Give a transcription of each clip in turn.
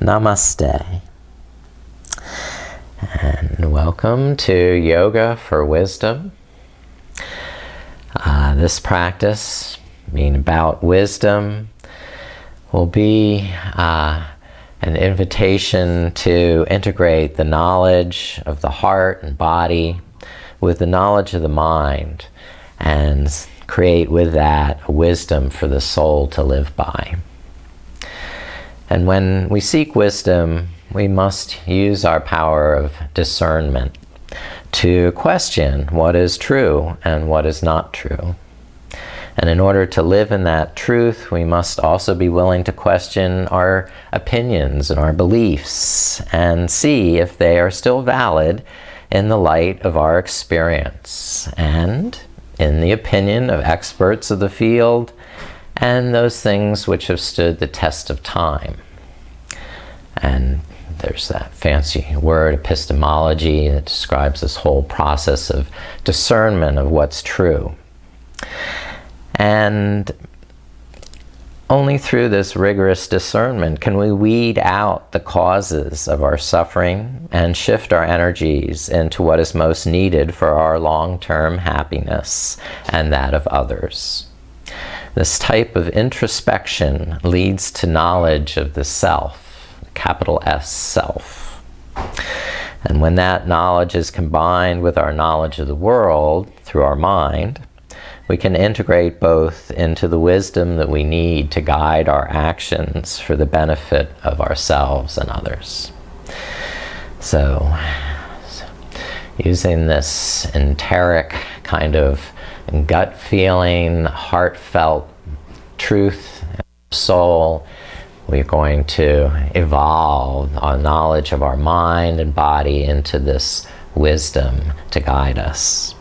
Namaste. And welcome to Yoga for Wisdom. This practice, being about wisdom, will be an invitation to integrate the knowledge of the heart and body with the knowledge of the mind and create with that a wisdom for the soul to live by. And when we seek wisdom, we must use our power of discernment to question what is true and what is not true. And in order to live in that truth, we must also be willing to question our opinions and our beliefs and see if they are still valid in the light of our experience and in the opinion of experts of the field and those things which have stood the test of time. And there's that fancy word, epistemology, that describes this whole process of discernment of what's true. And only through this rigorous discernment can we weed out the causes of our suffering and shift our energies into what is most needed for our long-term happiness and that of others. This type of introspection leads to knowledge of the self, capital S, self. And when that knowledge is combined with our knowledge of the world through our mind, we can integrate both into the wisdom that we need to guide our actions for the benefit of ourselves and others. So using this enteric kind of gut feeling, heartfelt truth, soul, we're going to evolve our knowledge of our mind and body into this wisdom to guide us.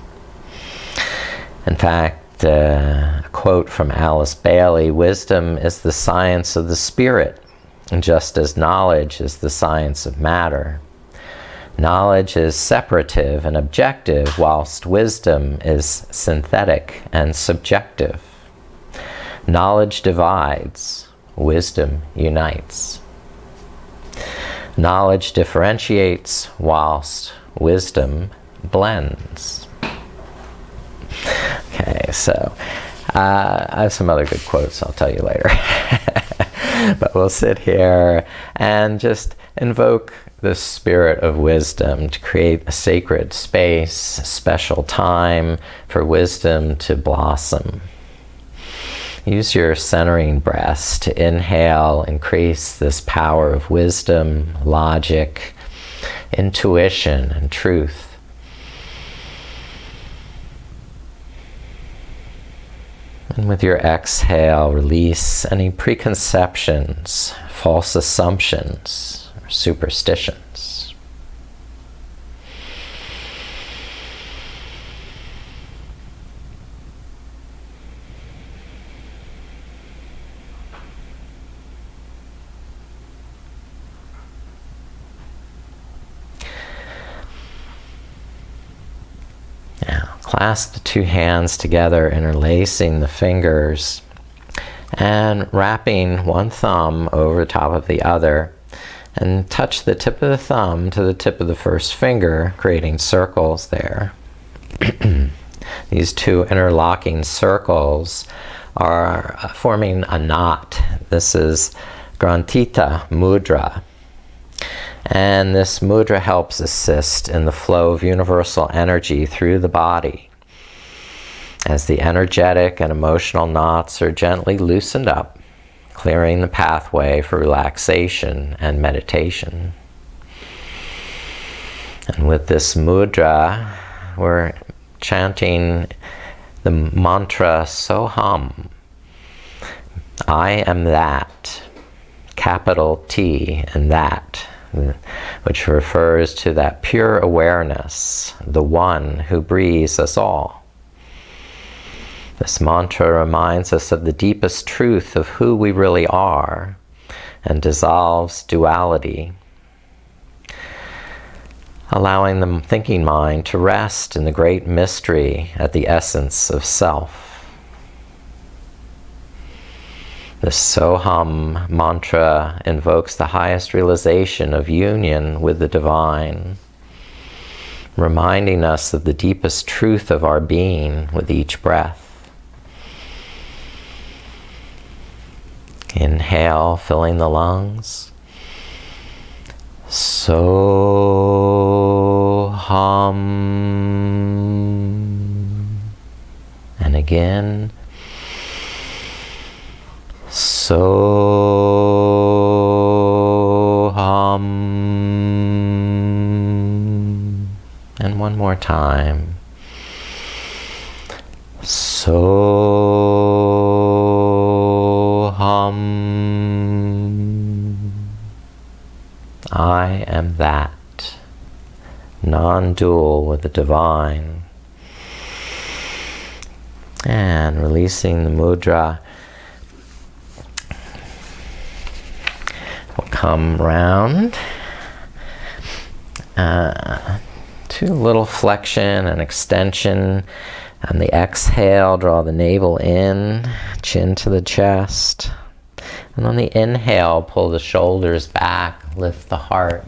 In fact, a quote from Alice Bailey, "Wisdom is the science of the spirit, just as knowledge is the science of matter. Knowledge is separative and objective, whilst wisdom is synthetic and subjective. Knowledge divides, wisdom unites. Knowledge differentiates, whilst wisdom blends." Okay, so I have some other good quotes I'll tell you later. But we'll sit here and just invoke the spirit of wisdom to create a sacred space, a special time for wisdom to blossom. Use your centering breaths to inhale, increase this power of wisdom, logic, intuition, and truth. And with your exhale, release any preconceptions, false assumptions, or superstitions. Clasp the two hands together, interlacing the fingers and wrapping one thumb over top of the other, and touch the tip of the thumb to the tip of the first finger, creating circles there. These two interlocking circles are forming a knot. This is Grantita Mudra. And this mudra helps assist in the flow of universal energy through the body as the energetic and emotional knots are gently loosened up, clearing the pathway for relaxation and meditation. And with this mudra, we're chanting the mantra Soham. I am that, capital T and that, which refers to that pure awareness, the one who breathes us all. This mantra reminds us of the deepest truth of who we really are and dissolves duality, allowing the thinking mind to rest in the great mystery at the essence of self. The Soham mantra invokes the highest realization of union with the divine, reminding us of the deepest truth of our being with each breath. Inhale, filling the lungs. Soham. And again. Soham. And one more time. Soham. I am that, non-dual with the divine. And releasing the mudra. We'll come round to a little flexion and extension. On the exhale, draw the navel in, chin to the chest. And on the inhale, pull the shoulders back, lift the heart,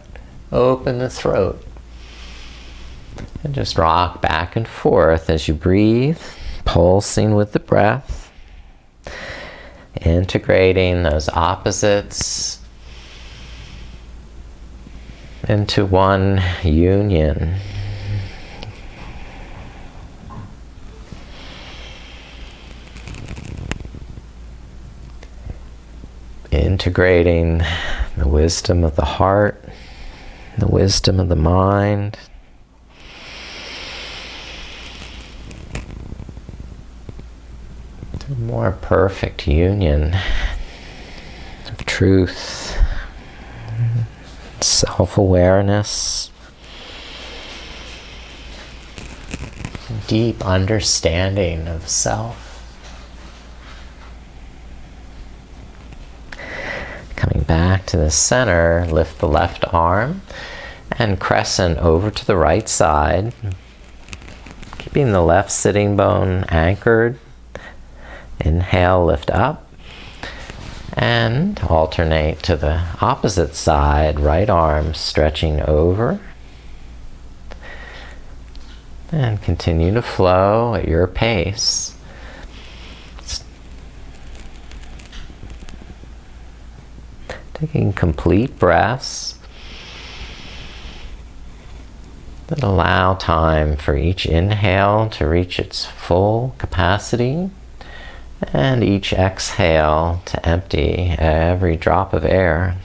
open the throat. And just rock back and forth as you breathe, pulsing with the breath, integrating those opposites into one union. Integrating the wisdom of the heart, the wisdom of the mind, to a more perfect union of truth, self-awareness, deep understanding of self. Coming back to the center, lift the left arm and crescent over to the right side, keeping the left sitting bone anchored. Inhale, lift up, and alternate to the opposite side, right arm stretching over. And continue to flow at your pace. Taking complete breaths that allow time for each inhale to reach its full capacity and each exhale to empty every drop of air.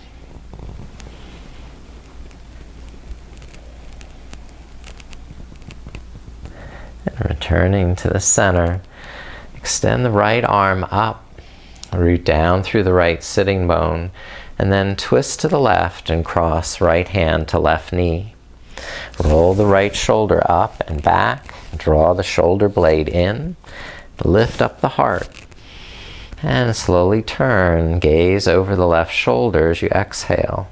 And returning to the center, extend the right arm up, root down through the right sitting bone, and then twist to the left and cross right hand to left knee. Roll the right shoulder up and back, draw the shoulder blade in, lift up the heart, and slowly turn, gaze over the left shoulder as you exhale.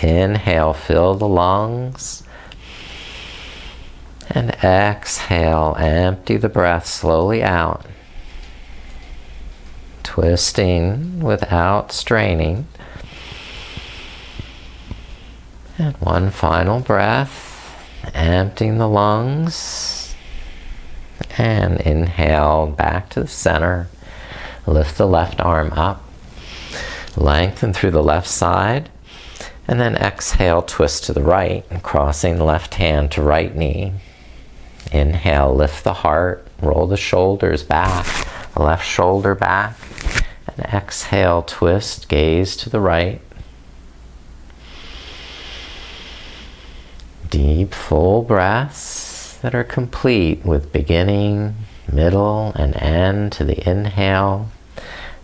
Inhale, fill the lungs, and exhale, empty the breath slowly out. Twisting without straining. And one final breath, emptying the lungs. And inhale back to the center. Lift the left arm up. Lengthen through the left side. And then exhale, twist to the right, crossing the left hand to right knee. Inhale, lift the heart, roll the shoulders back, the left shoulder back. And exhale, twist, gaze to the right. Deep, full breaths that are complete with beginning, middle, and end to the inhale,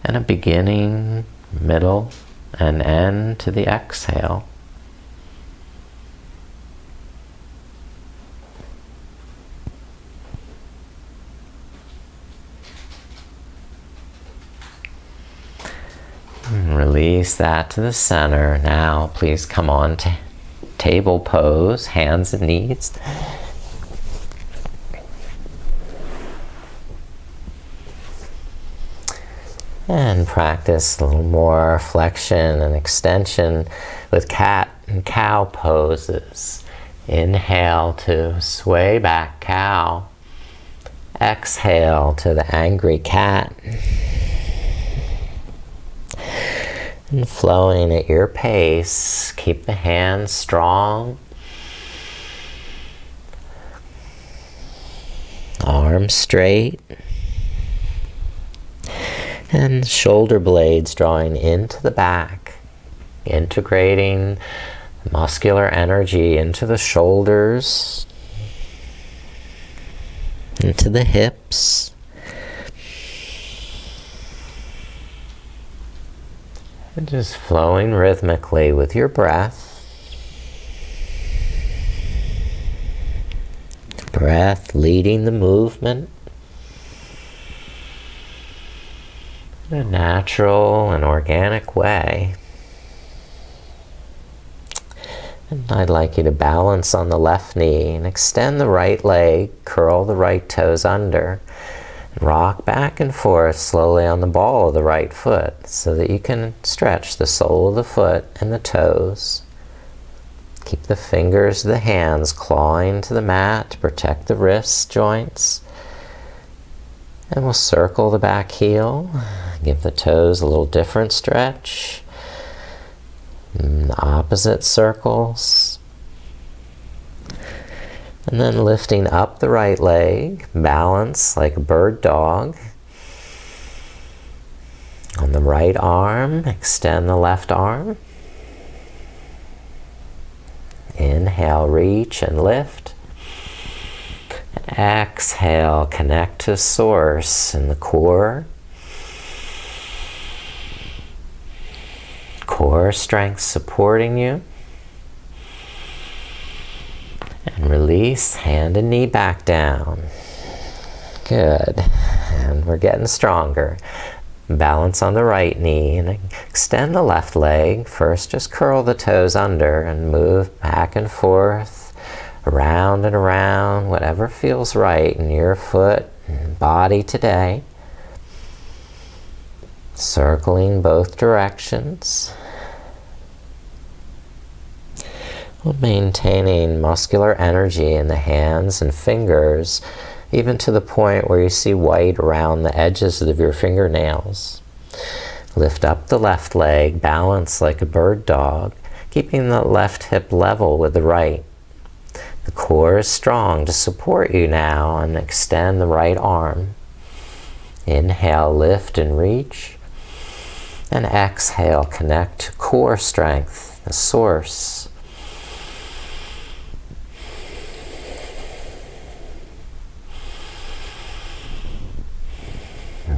and a beginning, middle, and end to the exhale. Release that to the center. Now please come on to table pose, hands and knees. And practice a little more flexion and extension with cat and cow poses. Inhale to sway back cow. Exhale to the angry cat. And flowing at your pace, keep the hands strong. Arms straight. And shoulder blades drawing into the back, integrating muscular energy into the shoulders, into the hips. And just flowing rhythmically with your breath. Breath leading the movement. In a natural and organic way. And I'd like you to balance on the left knee and extend the right leg, curl the right toes under, and rock back and forth slowly on the ball of the right foot so that you can stretch the sole of the foot and the toes. Keep the fingers of the hands clawing to the mat to protect the wrist joints. And we'll circle the back heel. Give the toes a little different stretch. And opposite circles. And then lifting up the right leg, balance like a bird dog. On the right arm, extend the left arm. Inhale, reach and lift. And exhale, connect to source in the core. Core strength supporting you. And release, hand and knee back down. Good. And we're getting stronger. Balance on the right knee and extend the left leg. First, just curl the toes under and move back and forth, around and around, whatever feels right in your foot and body today. Circling both directions. Maintaining muscular energy in the hands and fingers, even to the point where you see white around the edges of your fingernails. Lift up the left leg, balance like a bird dog, keeping the left hip level with the right. The core is strong to support you now, and extend the right arm. Inhale, lift and reach. And exhale, connect to core strength, the source.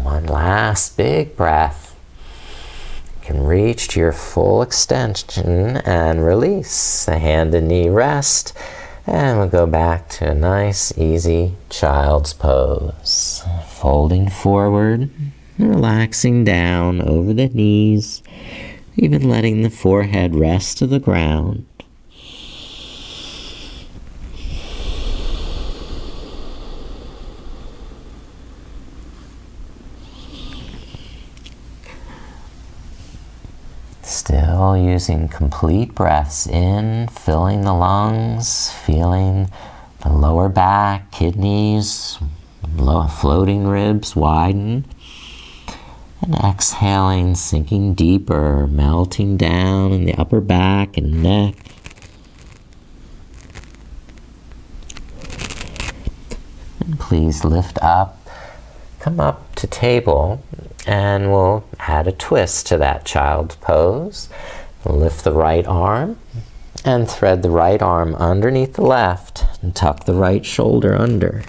One last big breath. You can reach to your full extension and release. The hand and knee rest. And we'll go back to a nice, easy child's pose. Folding forward, relaxing down over the knees, even letting the forehead rest to the ground. Still using complete breaths in, filling the lungs, feeling the lower back, kidneys, floating ribs widen. And exhaling, sinking deeper, melting down in the upper back and neck. And please lift up, come up to table. And we'll add a twist to that child's pose. Lift the right arm and thread the right arm underneath the left and tuck the right shoulder under.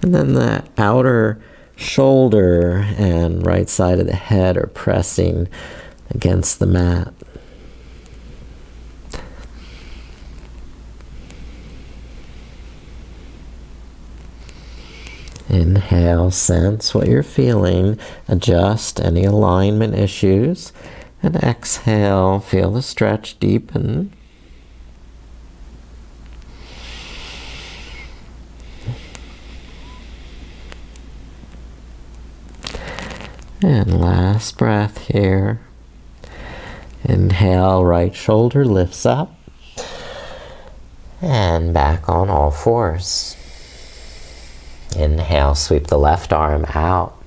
And then the outer shoulder and right side of the head are pressing against the mat. Inhale, sense what you're feeling, adjust any alignment issues, and exhale, feel the stretch deepen. And last breath here. Inhale, right shoulder lifts up. And back on all fours. Inhale, sweep the left arm out.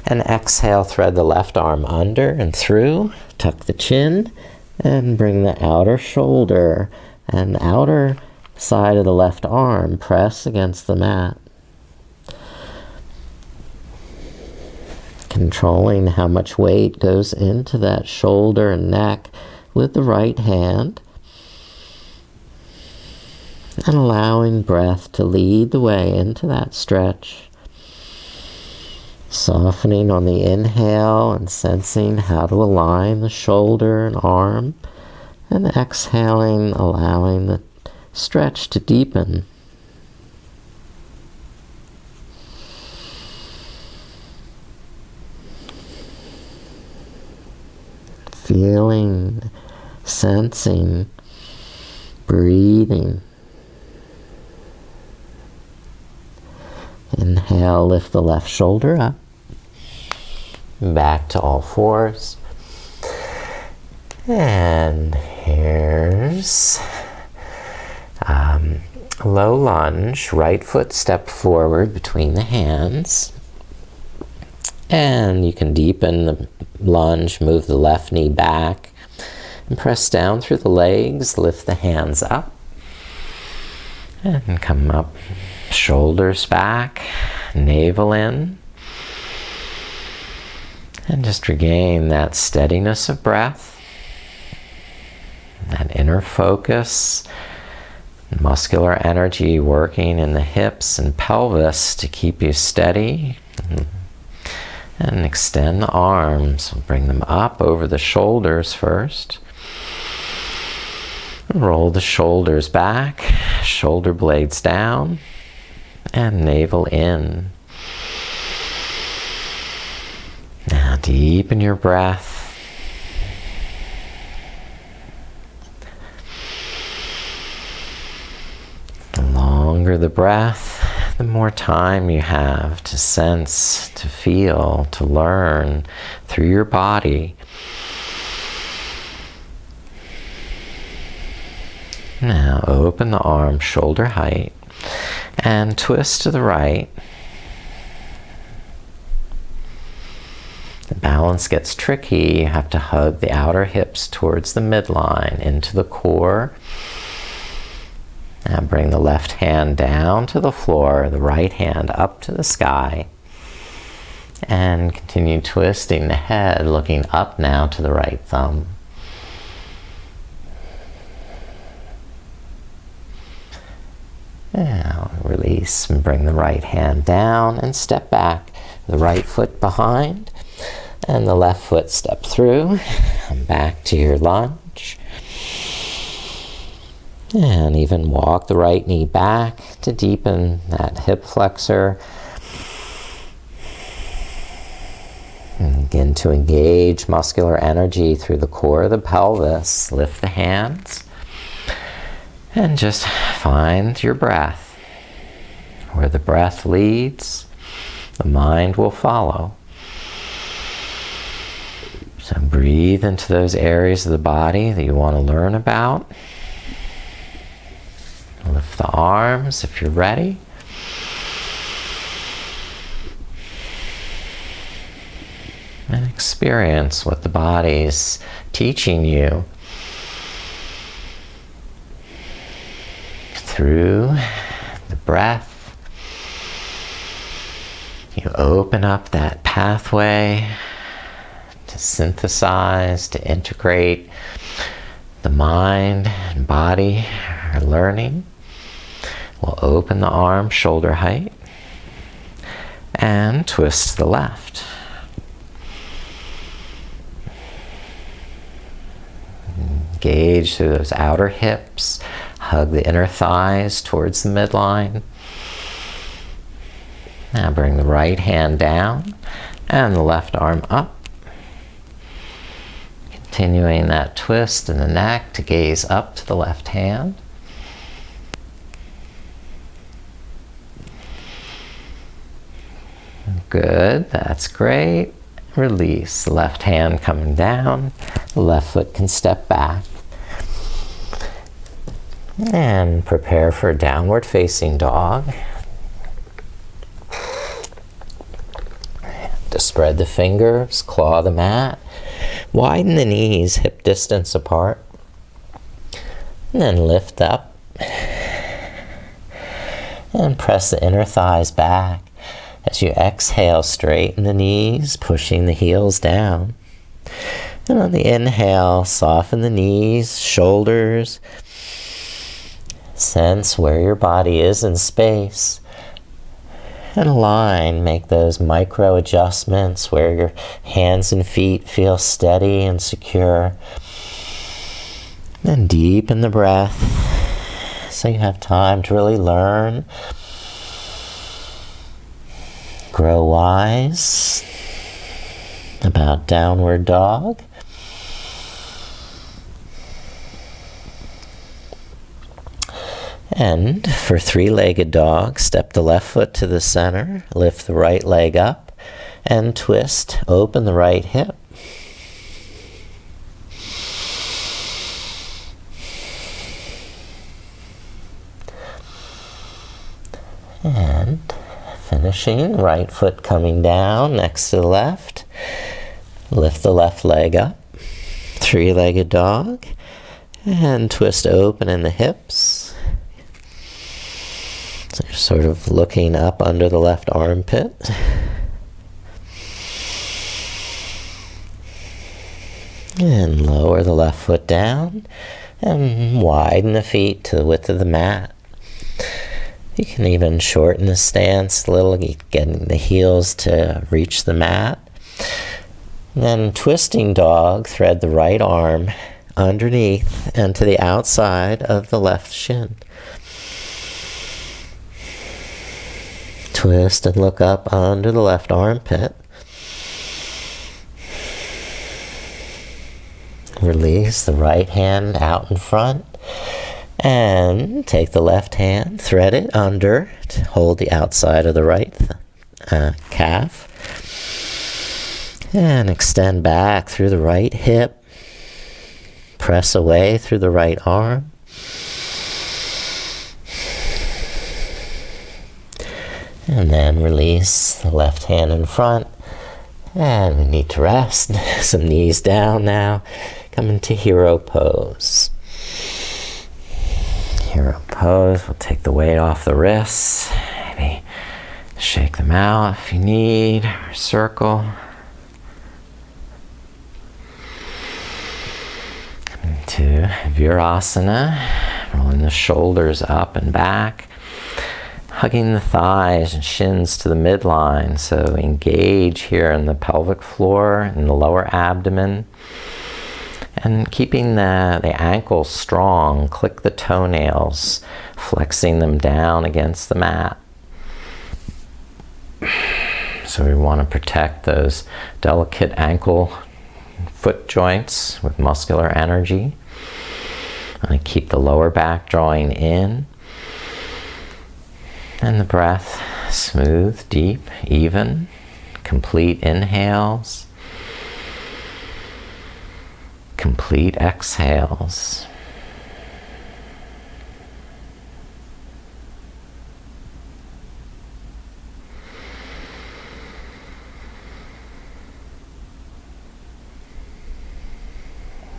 And exhale, thread the left arm under and through. Tuck the chin and bring the outer shoulder and outer side of the left arm press against the mat. Controlling how much weight goes into that shoulder and neck with the right hand. And allowing breath to lead the way into that stretch. Softening on the inhale and sensing how to align the shoulder and arm. And exhaling, allowing the stretch to deepen. Feeling, sensing, breathing. Inhale, lift the left shoulder up. Back to all fours. And here's low lunge. Right foot step forward between the hands. And you can deepen the lunge, move the left knee back. And press down through the legs, lift the hands up. And come up, shoulders back, navel in. And just regain that steadiness of breath, that inner focus, muscular energy working in the hips and pelvis to keep you steady. And extend the arms, bring them up over the shoulders first. Roll the shoulders back, shoulder blades down, and navel in. Now deepen your breath. The longer the breath, the more time you have to sense, to feel, to learn through your body. Now open the arm shoulder height and twist to the right. The balance gets tricky. You have to hug the outer hips towards the midline into the core. Now bring the left hand down to the floor, the right hand up to the sky. And continue twisting the head, looking up now to the right thumb. Now release and bring the right hand down and step back. The right foot behind and the left foot step through. And back to your lunge. And even walk the right knee back to deepen that hip flexor. And begin to engage muscular energy through the core of the pelvis. Lift the hands. And just find your breath. Where the breath leads, the mind will follow. So breathe into those areas of the body that you want to learn about. Lift the arms if you're ready. And experience what the body's teaching you through the breath. You open up that pathway to synthesize, to integrate the mind and body are learning. We'll open the arm shoulder height and twist to the left. Engage through those outer hips. Hug the inner thighs towards the midline. Now bring the right hand down and the left arm up. Continuing that twist in the neck to gaze up to the left hand. Good, that's great. Release. Left hand coming down. Left foot can step back. And prepare for a downward facing dog. To spread the fingers, claw the mat. Widen the knees, hip distance apart. And then lift up. And press the inner thighs back. As you exhale, straighten the knees, pushing the heels down. And on the inhale, soften the knees, shoulders. Sense where your body is in space. And align, make those micro adjustments where your hands and feet feel steady and secure. Then deepen the breath so you have time to really learn. Grow wise about downward dog. And for three-legged dog, step the left foot to the center, lift the right leg up, and twist, open the right hip. And finishing, right foot coming down next to the left. Lift the left leg up, three-legged dog, and twist open in the hips. So you're sort of looking up under the left armpit. And lower the left foot down and widen the feet to the width of the mat. You can even shorten the stance a little, getting the heels to reach the mat. And then twisting dog, thread the right arm underneath and to the outside of the left shin. Twist and look up under the left armpit. Release the right hand out in front. And take the left hand, thread it under to hold the outside of the right calf. And extend back through the right hip. Press away through the right arm. And then release the left hand in front. And we need to rest. Some knees down now. Come into hero pose. Hero pose. We'll take the weight off the wrists. Maybe shake them out if you need. Or circle. Come into Virasana. Rolling the shoulders up and back. Hugging the thighs and shins to the midline. So engage here in the pelvic floor and the lower abdomen. And keeping the ankles strong, click the toenails, flexing them down against the mat. So we want to protect those delicate ankle foot joints with muscular energy. And keep the lower back drawing in. And the breath smooth, deep, even, complete inhales. Complete exhales.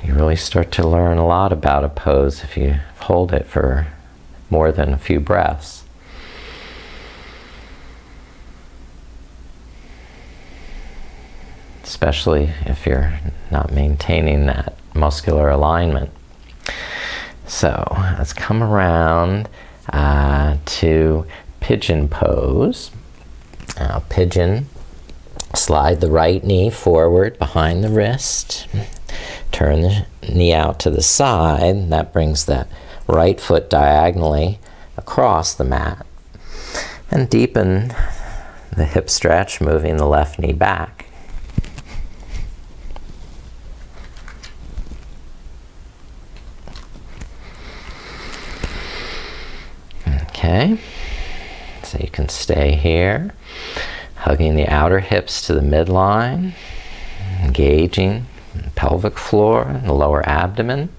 You really start to learn a lot about a pose if you hold it for more than a few breaths. Especially if you're not maintaining that muscular alignment. So let's come around to pigeon pose. Now pigeon, slide the right knee forward behind the wrist. Turn the knee out to the side. That brings that right foot diagonally across the mat. And deepen the hip stretch, moving the left knee back. Okay, so you can stay here. Hugging the outer hips to the midline, engaging the pelvic floor and the lower abdomen,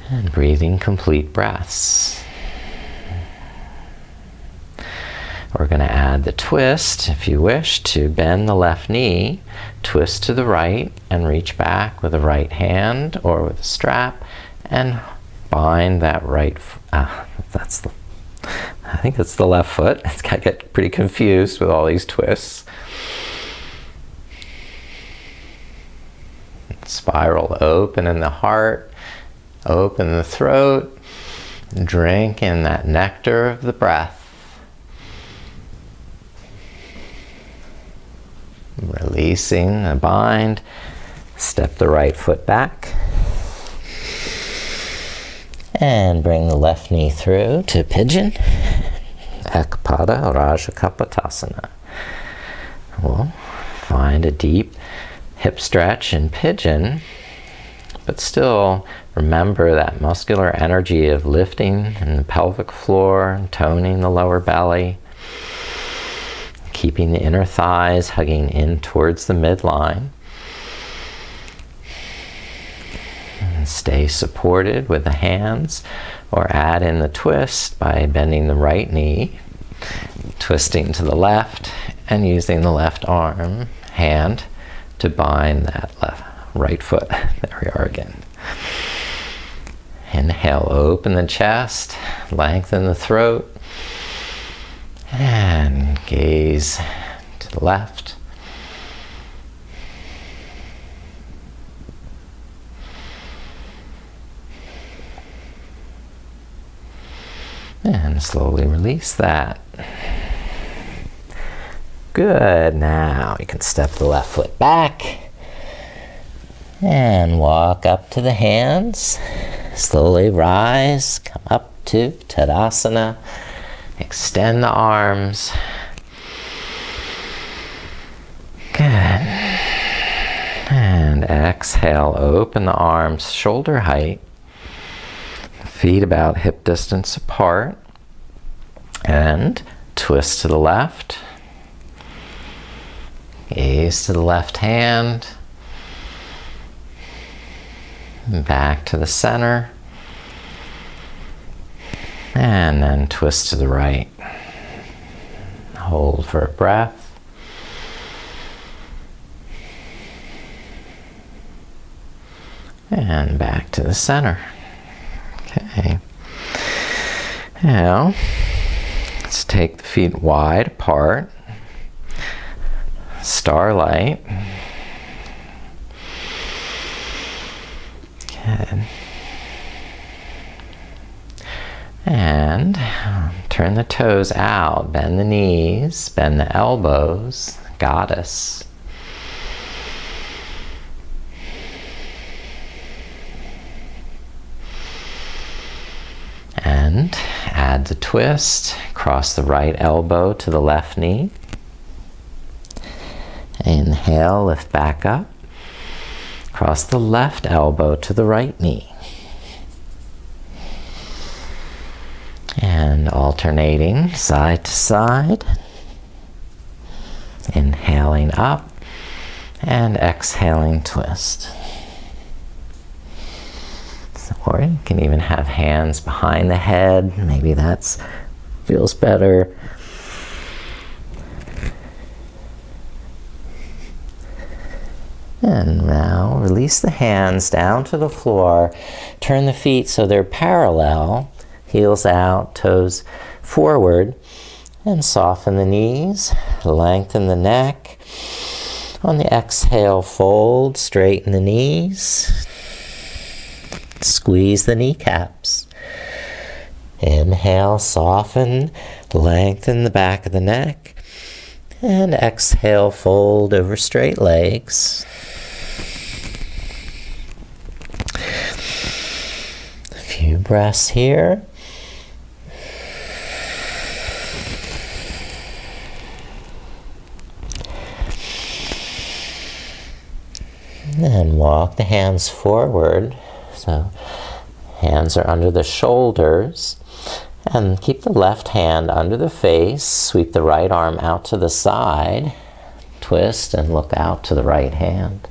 and breathing complete breaths. We're going to add the twist, if you wish, to bend the left knee, twist to the right, and reach back with the right hand or with a strap, and bind that right foot. I think it's the left foot. It's got to get pretty confused with all these twists. Spiral open in the heart, open the throat, drink in that nectar of the breath. Releasing the bind, step the right foot back. And bring the left knee through to pigeon. Ekpada Rajakapotasana. We'll find a deep hip stretch in pigeon, but still remember that muscular energy of lifting in the pelvic floor, toning the lower belly, keeping the inner thighs hugging in towards the midline. And stay supported with the hands, or add in the twist by bending the right knee, twisting to the left, and using the left hand to bind that right foot. There we are again. Inhale, open the chest, lengthen the throat, and gaze to the left. And slowly release that. Good. Now you can step the left foot back and walk up to the hands. Slowly rise, come up to Tadasana. Extend the arms. Good. And exhale, open the arms, shoulder height. Feet about hip distance apart, and twist to the left, gaze to the left hand, back to the center, and then twist to the right. Hold for a breath. And back to the center. Okay, now let's take the feet wide apart, starlight. Good. And turn the toes out, bend the knees, bend the elbows, goddess. And add the twist, cross the right elbow to the left knee. Inhale, lift back up. Cross the left elbow to the right knee. And alternating side to side. Inhaling up and exhaling twist. Or you can even have hands behind the head. Maybe that feels better. And now release the hands down to the floor. Turn the feet so they're parallel. Heels out, toes forward. And soften the knees. Lengthen the neck. On the exhale, fold, straighten the knees. Squeeze the kneecaps. Inhale, soften, lengthen the back of the neck. And exhale, fold over straight legs. A few breaths here. And walk the hands forward. So hands are under the shoulders, And keep the left hand under the face, sweep the right arm out to the side, twist and look out to the right hand.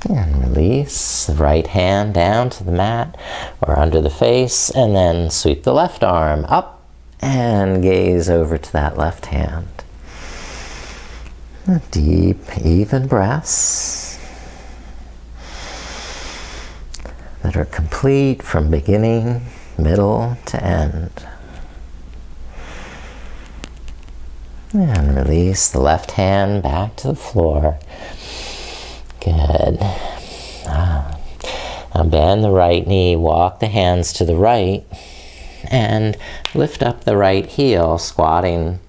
And release the right hand down to the mat or under the face, and then sweep the left arm up and gaze over to that left hand. Deep, even breaths that are complete from beginning, middle to end. And release the left hand back to the floor. Good. Now bend the right knee, walk the hands to the right, and lift up the right heel, squatting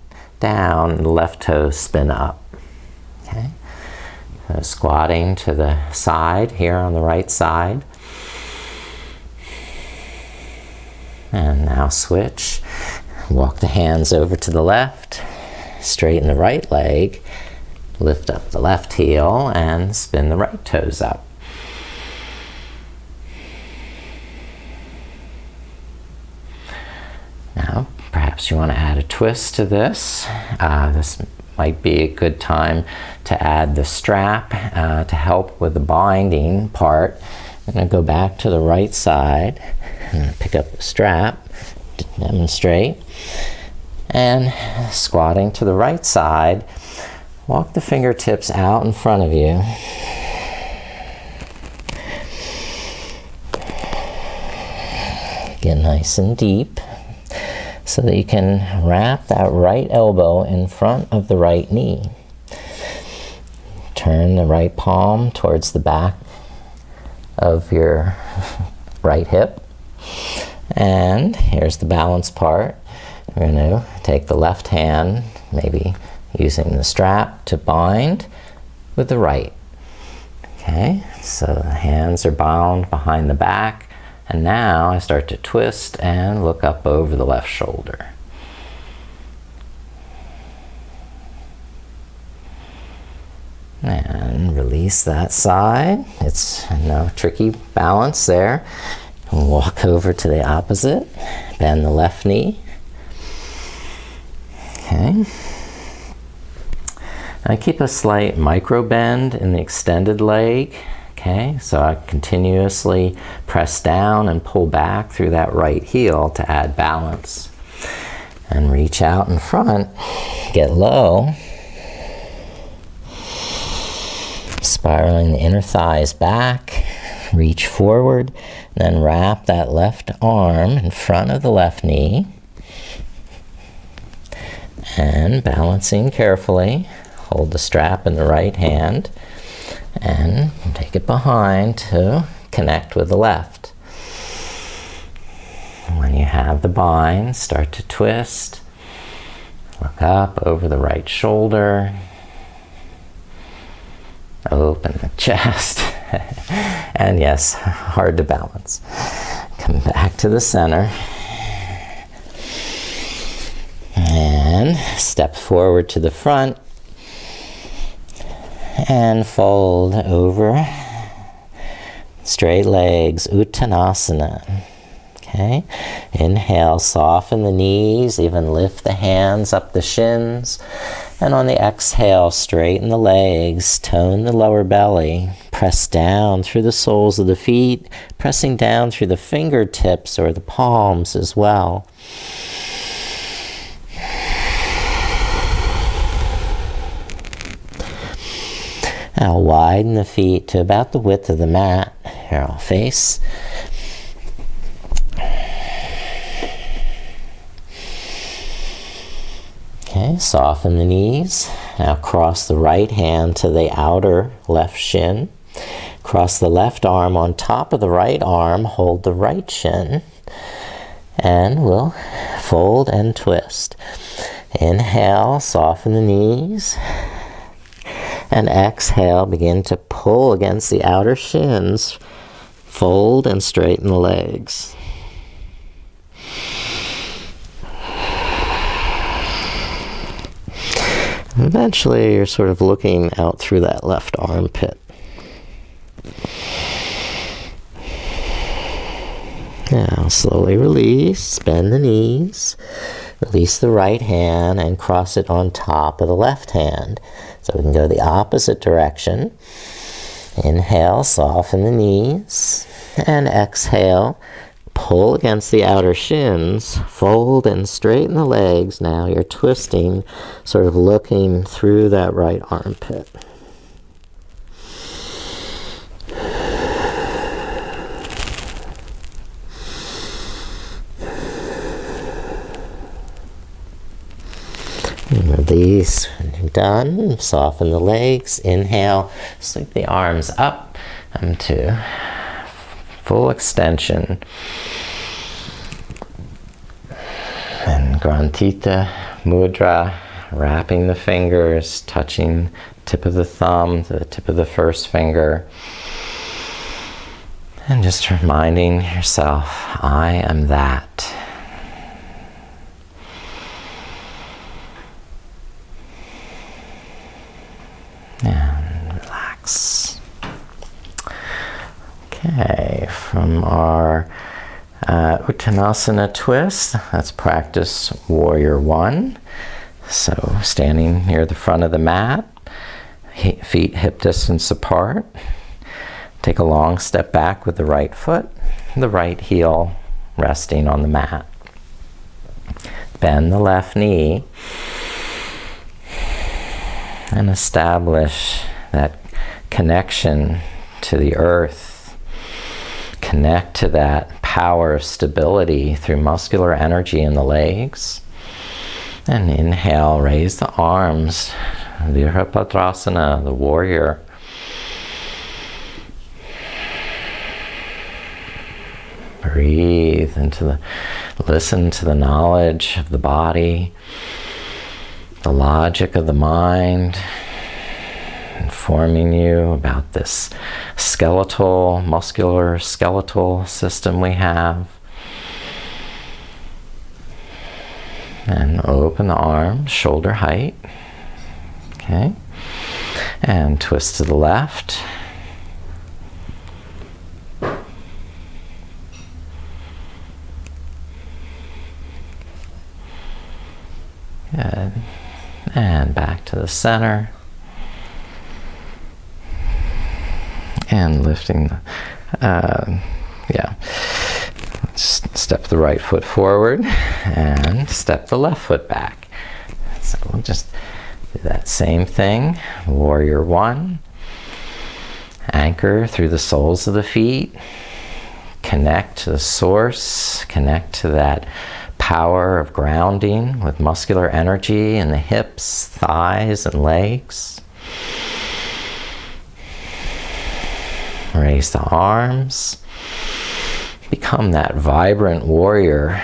down, the left toes spin up. Okay? So squatting to the side here on the right side. And now switch. Walk the hands over to the left, straighten the right leg, lift up the left heel and spin the right toes up. Now, perhaps you want to add a twist to this. This might be a good time to add the strap to help with the binding part. I'm going to go back to the right side and pick up the strap to demonstrate. And squatting to the right side, walk the fingertips out in front of you. Get nice and deep so that you can wrap that right elbow in front of the right knee. Turn the right palm towards the back of your right hip. And here's the balance part. We're going to take the left hand, maybe using the strap to bind with the right. Okay, so the hands are bound behind the back, and now I start to twist and look up over the left shoulder. And release that side. It's no tricky balance there. Walk over to the opposite, bend the left knee. Okay. I keep a slight micro bend in the extended leg. Okay, so I continuously press down and pull back through that right heel to add balance. And reach out in front, get low. Spiraling the inner thighs back, reach forward, then wrap that left arm in front of the left knee. And balancing carefully, hold the strap in the right hand and take it behind to connect with the left. When you have the bind, start to twist. Look up over the right shoulder. Open the chest. And yes, hard to balance. Come back to the center. And step forward to the front. And fold over. Straight legs, Uttanasana. Okay, inhale, soften the knees, even lift the hands up the shins. And on the exhale, straighten the legs, tone the lower belly, press down through the soles of the feet, pressing down through the fingertips or the palms as well. Now widen the feet to about the width of the mat. Here I'll face. Okay, soften the knees. Now cross the right hand to the outer left shin. Cross the left arm on top of the right arm. Hold the right shin. And we'll fold and twist. Inhale, soften the knees. And exhale, begin to pull against the outer shins. Fold and straighten the legs. Eventually, you're sort of looking out through that left armpit. Now, slowly release, bend the knees, release the right hand, and cross it on top of the left hand. So we can go the opposite direction. Inhale, soften the knees, and exhale, pull against the outer shins, fold and straighten the legs. Now you're twisting, sort of looking through that right armpit. Release. When you're done, soften the legs. Inhale, sweep the arms up to full extension. And Grantita Mudra, wrapping the fingers, touching tip of the thumb to the tip of the first finger. And just reminding yourself, I am that. And relax. Okay, from our Uttanasana twist, let's practice Warrior One. So standing near the front of the mat, feet hip distance apart. Take a long step back with the right foot, the right heel resting on the mat. Bend the left knee and establish that connection to the earth. Connect to that power of stability through muscular energy in the legs. And inhale, raise the arms, Virabhadrasana, the warrior. Breathe listen to the knowledge of the body, the logic of the mind, informing you about this muscular skeletal system we have. And open the arms, shoulder height. Okay. And twist to the left. Good. And back to the center. And lifting let's step the right foot forward and step the left foot back. So we'll just do that same thing. Warrior One. Anchor through the soles of the feet. Connect to the source. Connect to that power of grounding with muscular energy in the hips, thighs, and legs. Raise the arms. Become that vibrant warrior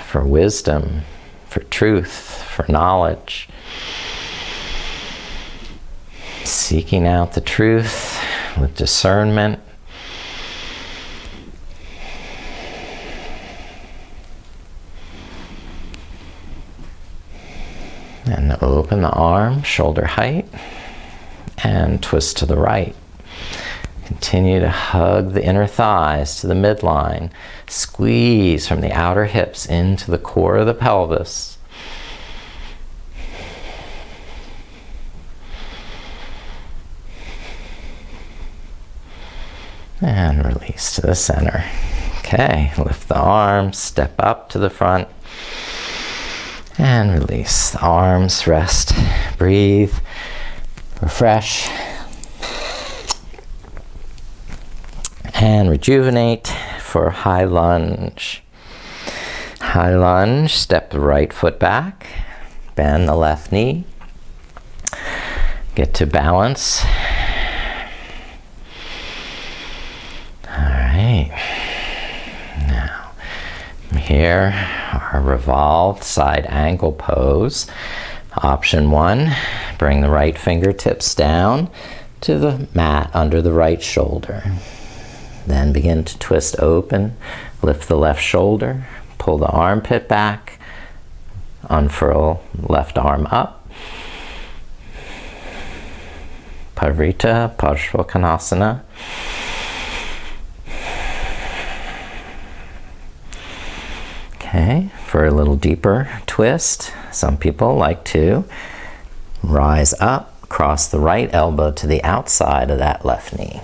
for wisdom, for truth, for knowledge. Seeking out the truth with discernment. And open the arm, shoulder height, and twist to the right. Continue to hug the inner thighs to the midline. Squeeze from the outer hips into the core of the pelvis. And release to the center. Okay, lift the arms, step up to the front. And release the arms, rest, breathe, refresh. And rejuvenate for high lunge. High lunge, step the right foot back, bend the left knee, get to balance. All right. Now, here, our revolved side angle pose. Option one, bring the right fingertips down to the mat under the right shoulder. Then begin to twist open, lift the left shoulder, pull the armpit back, unfurl left arm up, Parivrtta Parsvakonasana. Okay, for a little deeper twist, some people like to rise up, cross the right elbow to the outside of that left knee.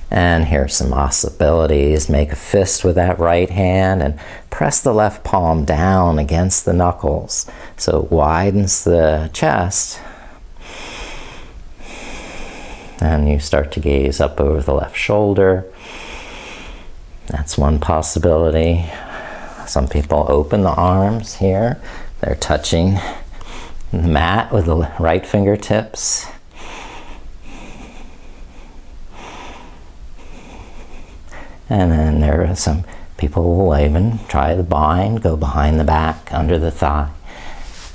And here's some possibilities. Make a fist with that right hand and press the left palm down against the knuckles so it widens the chest. And you start to gaze up over the left shoulder. That's one possibility. Some people open the arms here. They're touching the mat with the right fingertips. And then there are some people who will even try the bind, go behind the back, under the thigh.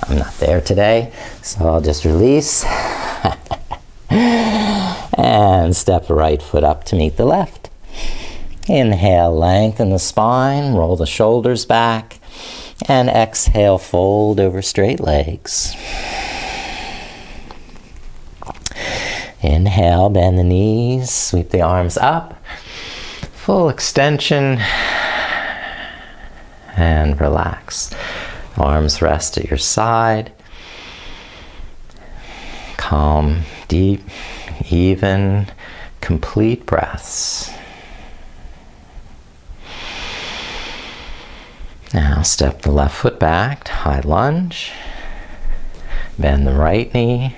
I'm not there today, so I'll just release. And step the right foot up to meet the left. Inhale, lengthen the spine, roll the shoulders back, and exhale, fold over straight legs. Inhale, bend the knees, sweep the arms up, full extension, and relax. Arms rest at your side. Calm, deep, even, complete breaths. Now step the left foot back to high lunge. Bend the right knee.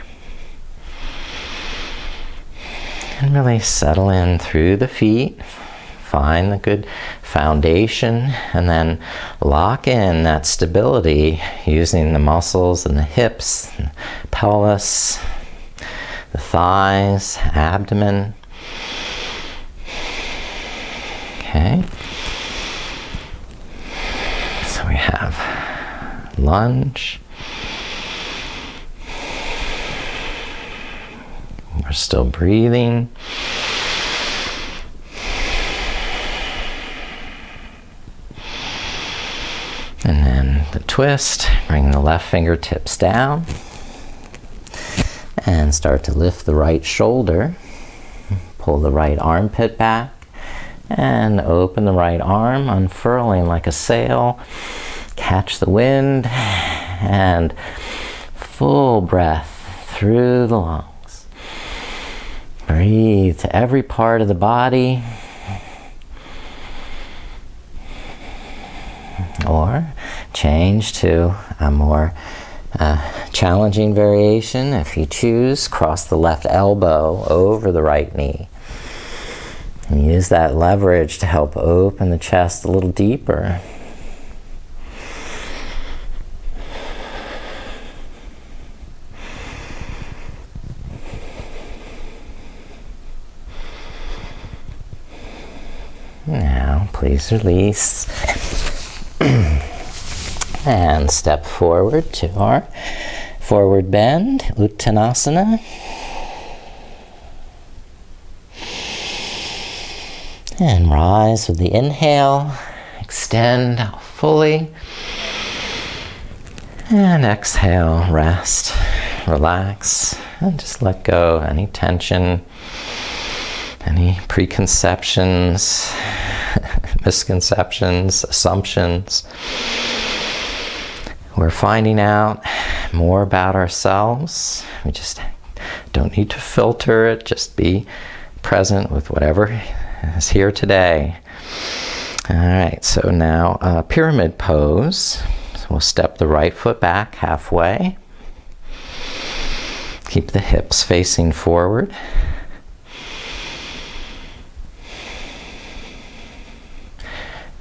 And really settle in through the feet. Find the good foundation and then lock in that stability using the muscles in the hips, pelvis, the thighs, abdomen. Okay. So we have lunge. We're still breathing. And then the twist, bring the left fingertips down and start to lift the right shoulder. Pull the right armpit back and open the right arm, unfurling like a sail. Catch the wind and full breath through the lungs. Breathe to every part of the body. Or change to a more challenging variation. If you choose, cross the left elbow over the right knee. And use that leverage to help open the chest a little deeper. Now, please release. And step forward to our forward bend, Uttanasana. And rise with the inhale, extend out fully. And exhale, rest, relax, and just let go any tension, any preconceptions, misconceptions, assumptions. We're finding out more about ourselves. We just don't need to filter it, just be present with whatever is here today. All right, so now pyramid pose. So we'll step the right foot back halfway. Keep the hips facing forward.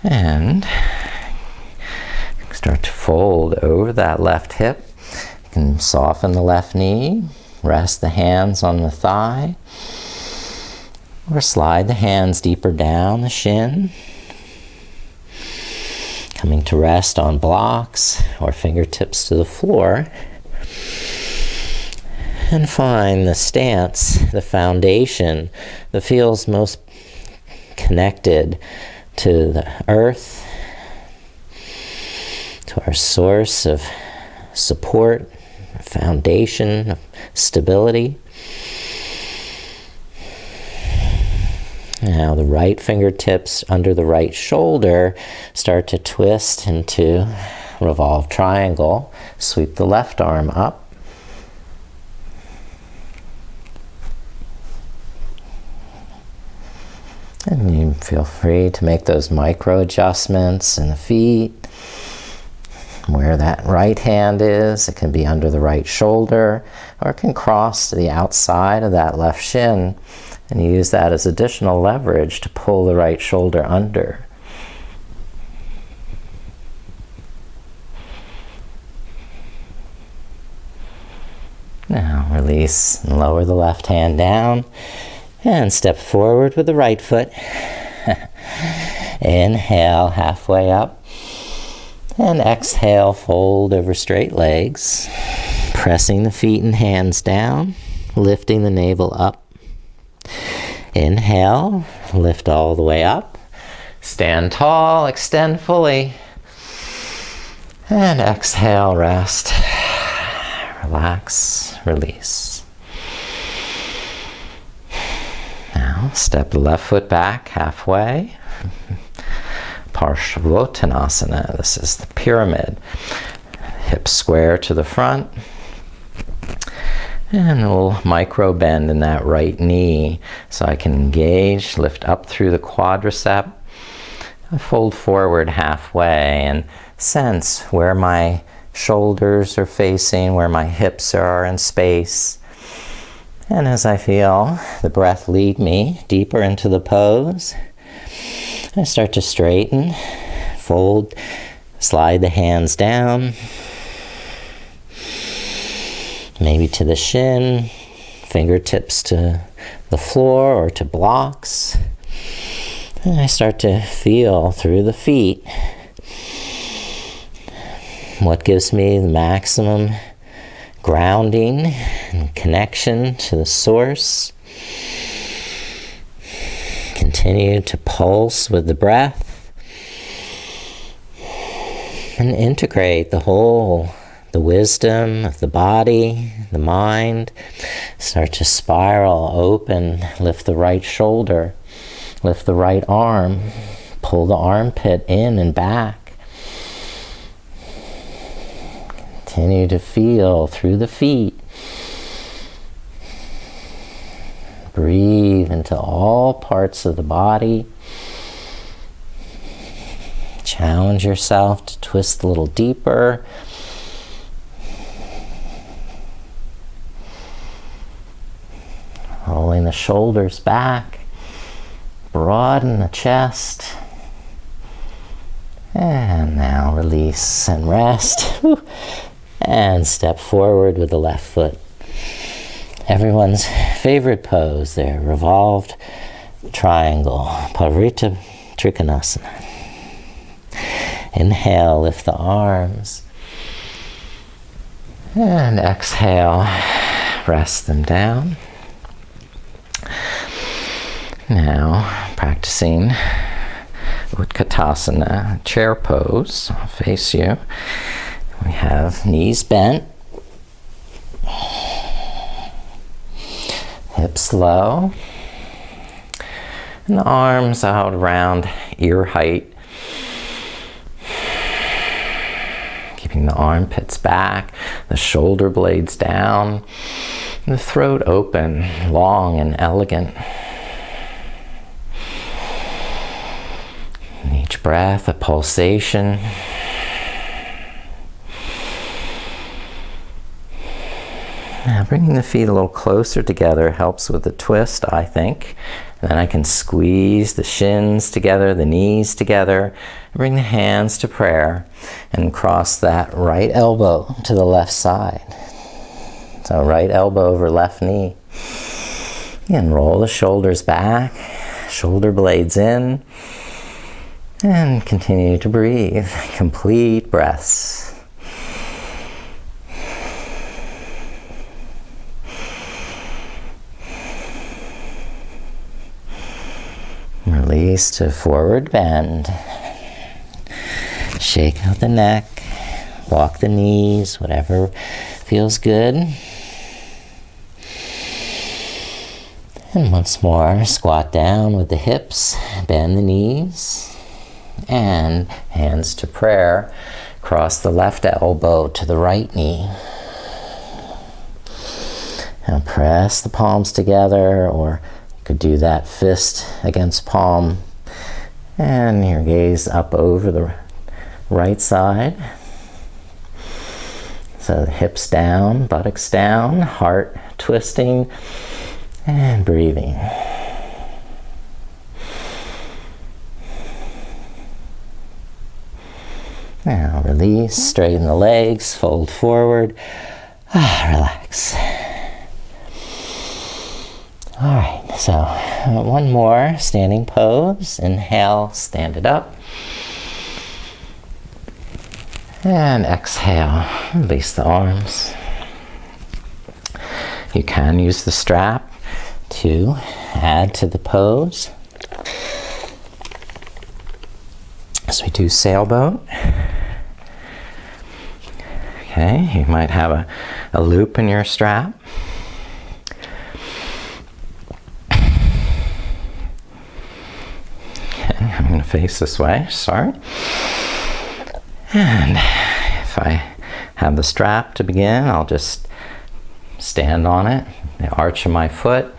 And start to fold over that left hip. You can soften the left knee, rest the hands on the thigh, or slide the hands deeper down the shin, coming to rest on blocks or fingertips to the floor. And find the stance, the foundation that feels most connected to the earth, to our source of support, foundation of stability. Now the right fingertips under the right shoulder start to twist into revolved triangle. Sweep the left arm up. And you feel free to make those micro adjustments in the feet. Where that right hand is, it can be under the right shoulder, or it can cross to the outside of that left shin, and use that as additional leverage to pull the right shoulder under. Now release and lower the left hand down. And step forward with the right foot. Inhale, halfway up. And exhale, fold over straight legs. Pressing the feet and hands down. Lifting the navel up. Inhale, lift all the way up. Stand tall, extend fully. And exhale, rest. Relax, release. Now, step the left foot back halfway. Parshavottanasana. This is the pyramid. Hips square to the front. And a little micro bend in that right knee. So I can engage, lift up through the quadricep. Fold forward halfway and sense where my shoulders are facing, where my hips are in space. And as I feel the breath lead me deeper into the pose, I start to straighten, fold, slide the hands down, maybe to the shin, fingertips to the floor or to blocks. And I start to feel through the feet what gives me the maximum grounding and connection to the source. Continue to pulse with the breath and integrate the whole, the wisdom of the body, the mind. Start to spiral open, lift the right shoulder, lift the right arm, pull the armpit in and back. Continue to feel through the feet. Breathe into all parts of the body. Challenge yourself to twist a little deeper. Rolling the shoulders back. Broaden the chest. And now release and rest. And step forward with the left foot. Everyone's favorite pose there, revolved triangle, Parita Trikonasana. Inhale, lift the arms. And exhale, rest them down. Now, practicing Utkatasana, chair pose. I'll face you. We have knees bent, hips low, and the arms out around ear height. Keeping the armpits back, the shoulder blades down, and the throat open, long and elegant. In each breath, a pulsation. Now, bringing the feet a little closer together helps with the twist, I think. And then I can squeeze the shins together, the knees together, and bring the hands to prayer and cross that right elbow to the left side. So right elbow over left knee. And roll the shoulders back, shoulder blades in, and continue to breathe. Complete breaths. Release to forward bend. Shake out the neck, walk the knees, whatever feels good. And once more, squat down with the hips, bend the knees, and hands to prayer. Cross the left elbow to the right knee. And press the palms together, or you could do that fist against palm. And your gaze up over the right side. So the hips down, buttocks down, heart twisting, and breathing. Now release, straighten the legs, fold forward, relax. All right, so one more standing pose. Inhale, stand it up. And exhale, release the arms. You can use the strap to add to the pose. As we do sailboat. Okay, you might have a loop in your strap. I'm going to face this way, start. And if I have the strap to begin, I'll just stand on it, the arch of my foot,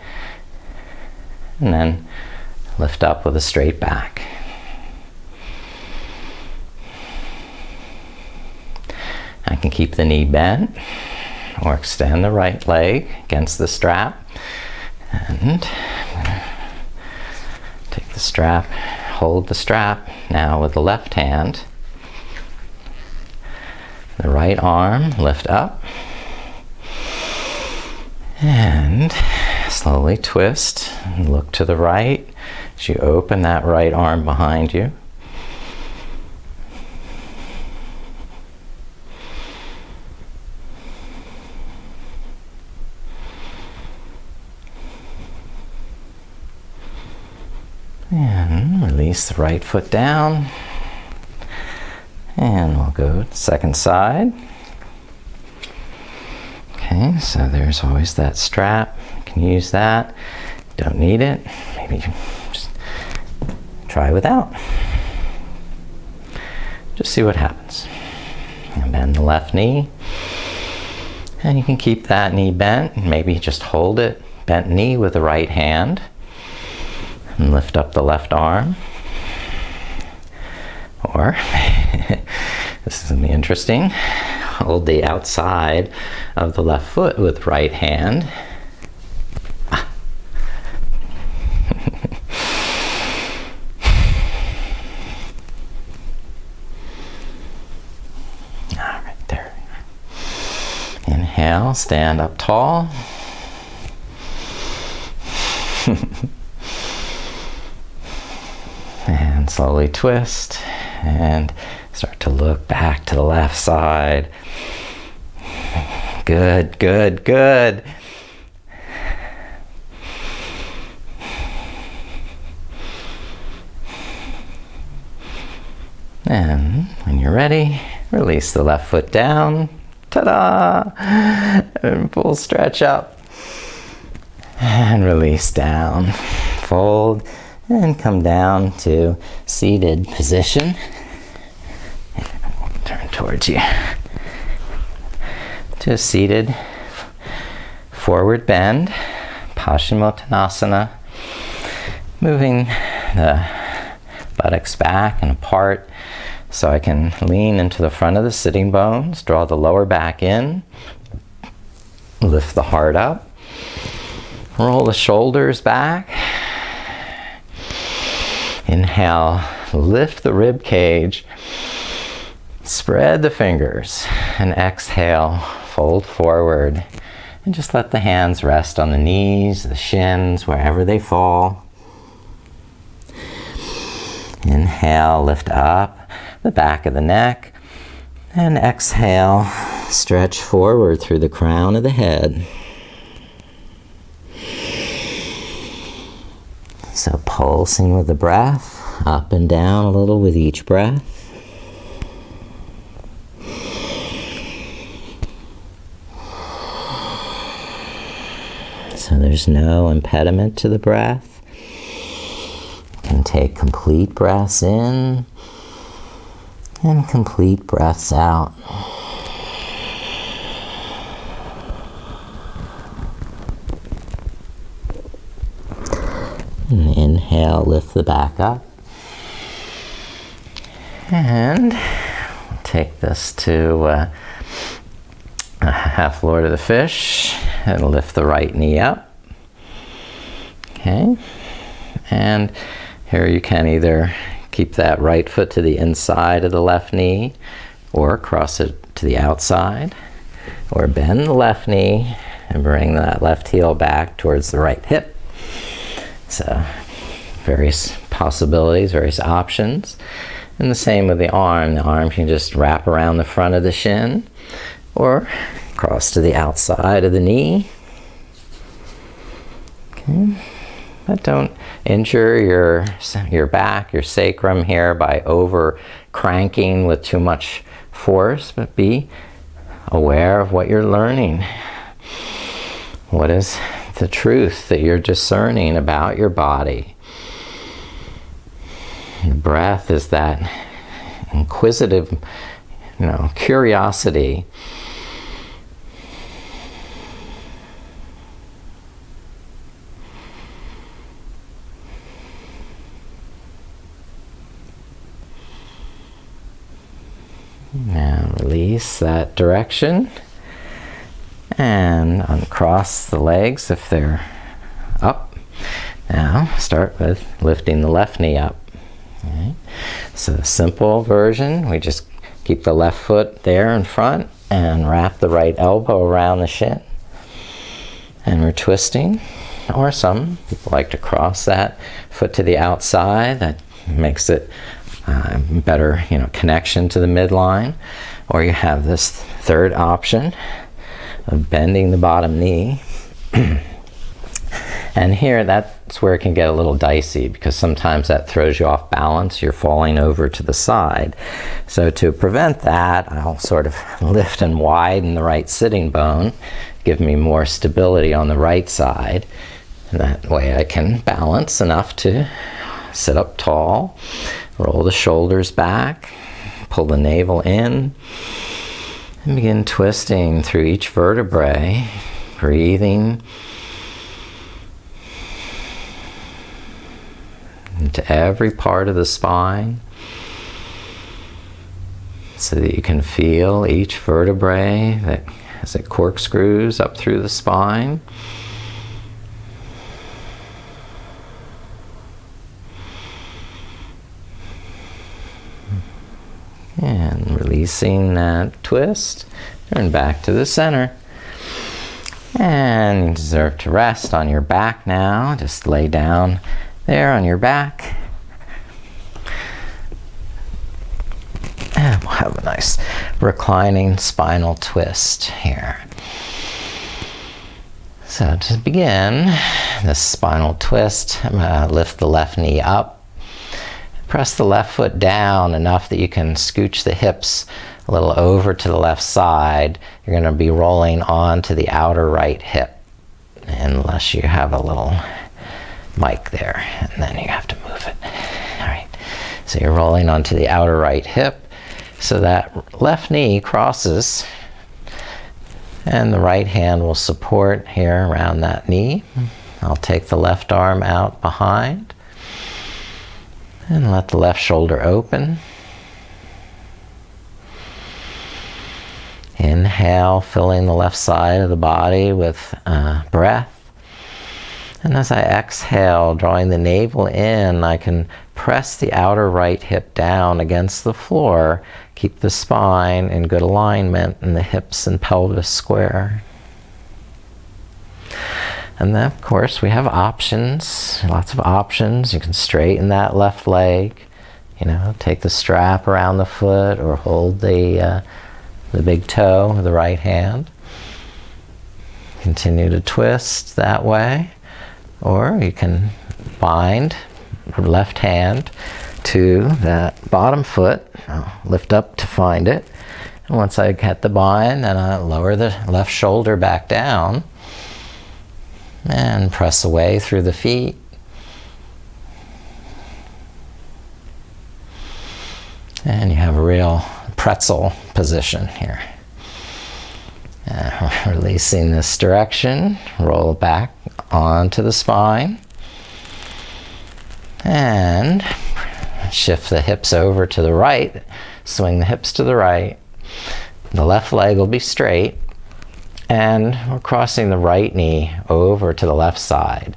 and then lift up with a straight back. I can keep the knee bent or extend the right leg against the strap and take the strap, hold the strap now with the left hand. The right arm, lift up and slowly twist and look to the right as you open that right arm behind you. And release the right foot down. And we'll go to the second side. Okay, so there's always that strap. You can use that. Don't need it. Maybe just try without. Just see what happens. And bend the left knee. And you can keep that knee bent. Maybe just hold it, bent knee with the right hand. And lift up the left arm. Or, this is going to be interesting, hold the outside of the left foot with right hand. All right, there. Inhale, stand up tall. And slowly twist and start to look back to the left side. Good, good, good. And when you're ready, release the left foot down. Ta-da! And full stretch up. And release down. Fold. And come down to seated position. Turn towards you. To a seated forward bend, Paschimottanasana. Moving the buttocks back and apart so I can lean into the front of the sitting bones, draw the lower back in, lift the heart up, roll the shoulders back. Inhale, lift the rib cage, spread the fingers, and exhale, fold forward, and just let the hands rest on the knees, the shins, wherever they fall. Inhale, lift up the back of the neck, and exhale, stretch forward through the crown of the head. So pulsing with the breath, up and down a little with each breath. So there's no impediment to the breath. You can take complete breaths in and complete breaths out. And inhale, lift the back up. And take this to half Lord of the Fish, and lift the right knee up. Okay. And here you can either keep that right foot to the inside of the left knee, or cross it to the outside, or bend the left knee and bring that left heel back towards the right hip. So various possibilities, various options. And the same with the arm. The arm can just wrap around the front of the shin or cross to the outside of the knee. Okay. But don't injure your back, your sacrum here by over cranking with too much force, but be aware of what you're learning. What is the truth that you're discerning about your body? The breath is that inquisitive, curiosity. Now release that direction and uncross the legs if they're up. Now start with lifting the left knee up. Okay. So simple version, we just keep the left foot there in front and wrap the right elbow around the shin. And we're twisting, or some people like to cross that foot to the outside. That makes it better, connection to the midline. Or you have this third option of bending the bottom knee. And here, that's where it can get a little dicey, because sometimes that throws you off balance. You're falling over to the side. So to prevent that, I'll sort of lift and widen the right sitting bone, give me more stability on the right side. And that way I can balance enough to sit up tall, roll the shoulders back, pull the navel in, and begin twisting through each vertebrae, breathing into every part of the spine, so that you can feel each vertebrae that as it corkscrews up through the spine. And releasing that twist, turn back to the center. And you deserve to rest on your back now. Just lay down there on your back. And we'll have a nice reclining spinal twist here. So to begin this spinal twist, I'm going to lift the left knee up. Press the left foot down enough that you can scooch the hips a little over to the left side. You're going to be rolling on to the outer right hip, unless you have a little mic there, and then you have to move it. All right, so you're rolling onto the outer right hip, so that left knee crosses, and the right hand will support here around that knee. I'll take the left arm out behind, and let the left shoulder open. Inhale, filling the left side of the body with breath. And as I exhale, drawing the navel in, I can press the outer right hip down against the floor, keep the spine in good alignment, and the hips and pelvis square. And then, of course, we have options, lots of options. You can straighten that left leg, take the strap around the foot, or hold the big toe with the right hand. Continue to twist that way. Or you can bind your left hand to that bottom foot. I'll lift up to find it. And once I get the bind, then I lower the left shoulder back down. And press away through the feet. And you have a real pretzel position here. Releasing this direction, roll back onto the spine. And shift the hips over to the right. Swing the hips to the right. The left leg will be straight. And we're crossing the right knee over to the left side.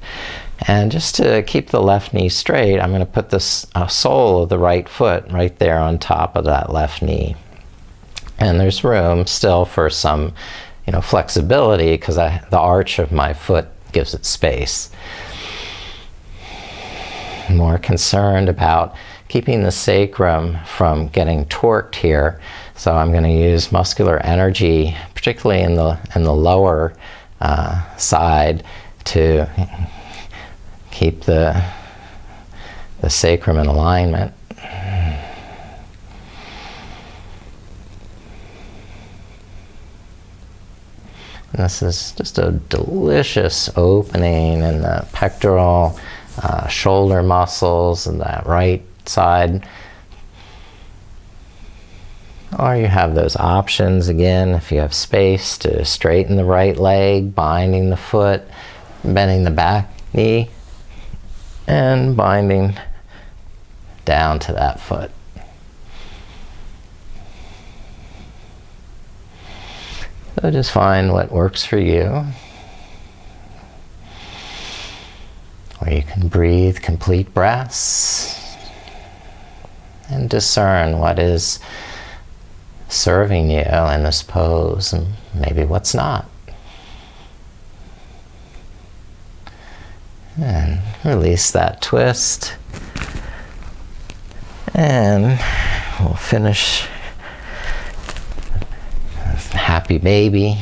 And just to keep the left knee straight, I'm going to put the sole of the right foot right there on top of that left knee. And there's room still for some, flexibility because the arch of my foot gives it space. More concerned about keeping the sacrum from getting torqued here. So I'm going to use muscular energy, particularly in the lower side, to keep the sacrum in alignment. And this is just a delicious opening in the pectoral, shoulder muscles and that right side. Or you have those options again, if you have space, to straighten the right leg, binding the foot, bending the back knee, and binding down to that foot. So just find what works for you. Or you can breathe complete breaths and discern what is serving you in this pose and maybe what's not. And release that twist. And we'll finish with happy baby.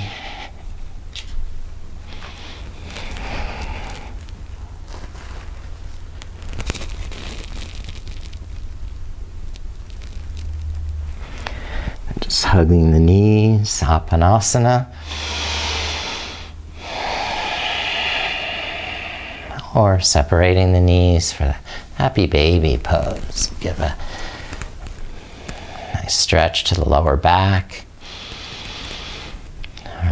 Just hugging the knees, Apanasana. Or separating the knees for the happy baby pose. Give a nice stretch to the lower back.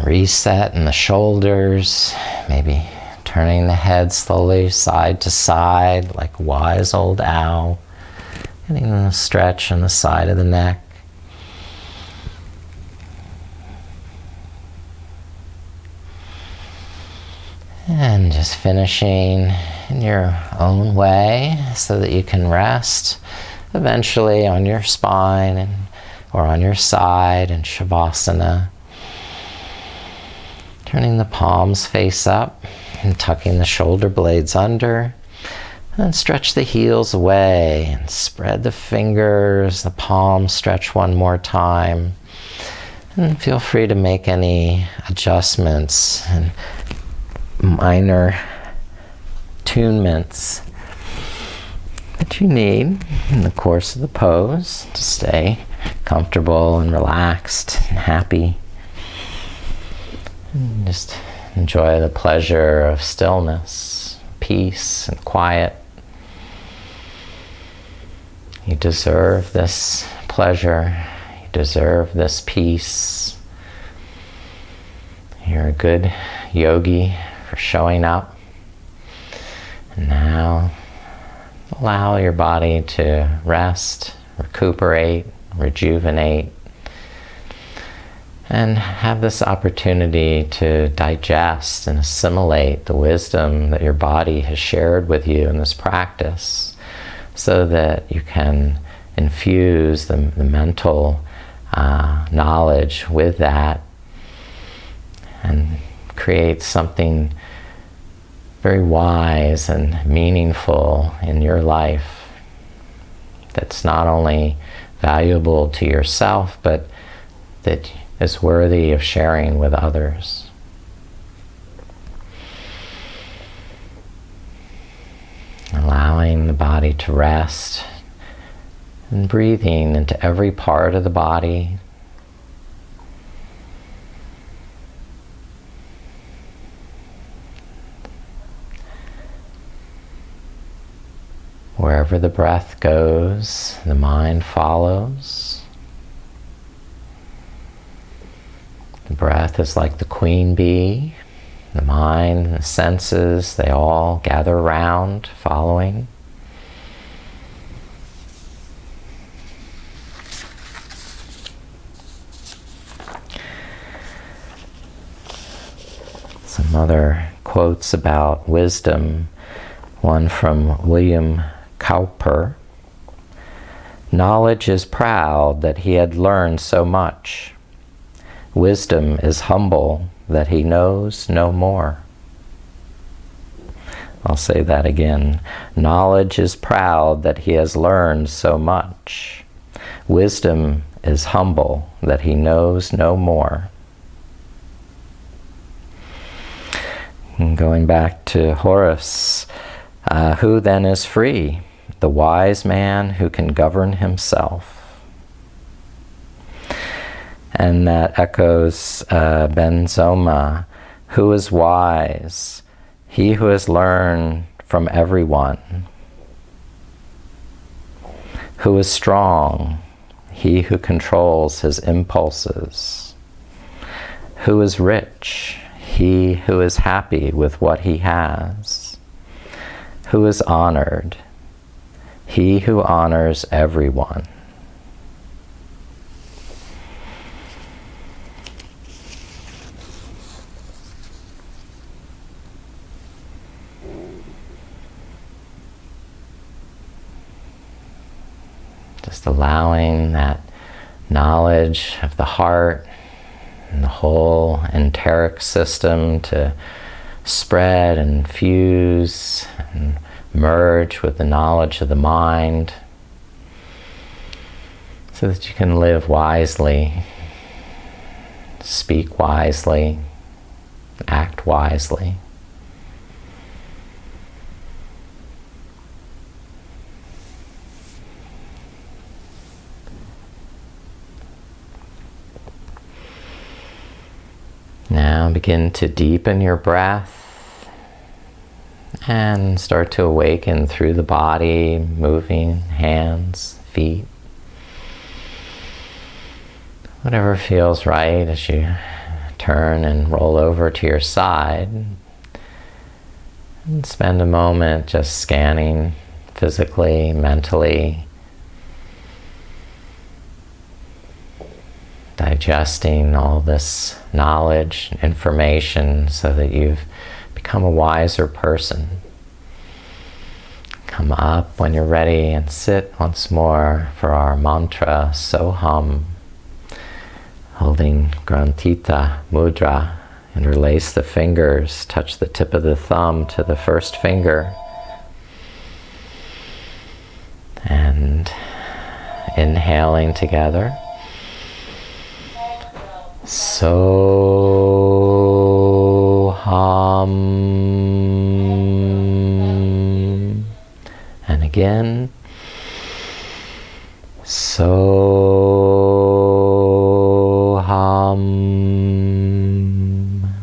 Reset in the shoulders. Maybe turning the head slowly side to side like a wise old owl. Getting a stretch on the side of the neck. And just finishing in your own way so that you can rest eventually on your spine or on your side in Shavasana. Turning the palms face up and tucking the shoulder blades under. And stretch the heels away and spread the fingers, the palms stretch one more time. And feel free to make any adjustments and minor attunements that you need in the course of the pose to stay comfortable and relaxed and happy. And just enjoy the pleasure of stillness, peace, and quiet. You deserve this pleasure. You deserve this peace. You're a good yogi for showing up. And now allow your body to rest, recuperate, rejuvenate, and have this opportunity to digest and assimilate the wisdom that your body has shared with you in this practice, so that you can infuse the mental knowledge with that and create something very wise and meaningful in your life that's not only valuable to yourself, but that is worthy of sharing with others. Allowing the body to rest and breathing into every part of the body. Wherever the breath goes, the mind follows. The breath is like the queen bee. The mind, the senses, they all gather around, following. Some other quotes about wisdom. One from William Cowper. Knowledge is proud that he had learned so much. Wisdom is humble that he knows no more. I'll say that again. Knowledge is proud that he has learned so much. Wisdom is humble that he knows no more. And going back to Horace, who then is free? The wise man who can govern himself. And that echoes Benzoma, who is wise? He who has learned from everyone. Who is strong? He who controls his impulses. Who is rich? He who is happy with what he has. Who is honored? He who honors everyone. Just allowing that knowledge of the heart and the whole enteric system to spread and fuse and merge with the knowledge of the mind so that you can live wisely, speak wisely, act wisely. Now begin to deepen your breath and start to awaken through the body, moving hands, feet. Whatever feels right as you turn and roll over to your side. And spend a moment just scanning physically, mentally, digesting all this knowledge, information, so that you've become a wiser person. Come up when you're ready and sit once more for our mantra, Soham, holding Grantita Mudra, interlace the fingers, touch the tip of the thumb to the first finger, and inhaling together. Soham, and again, Soham,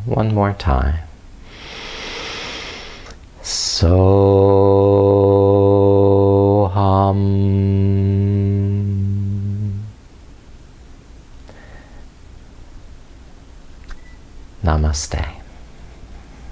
one more time, Soham. Namaste.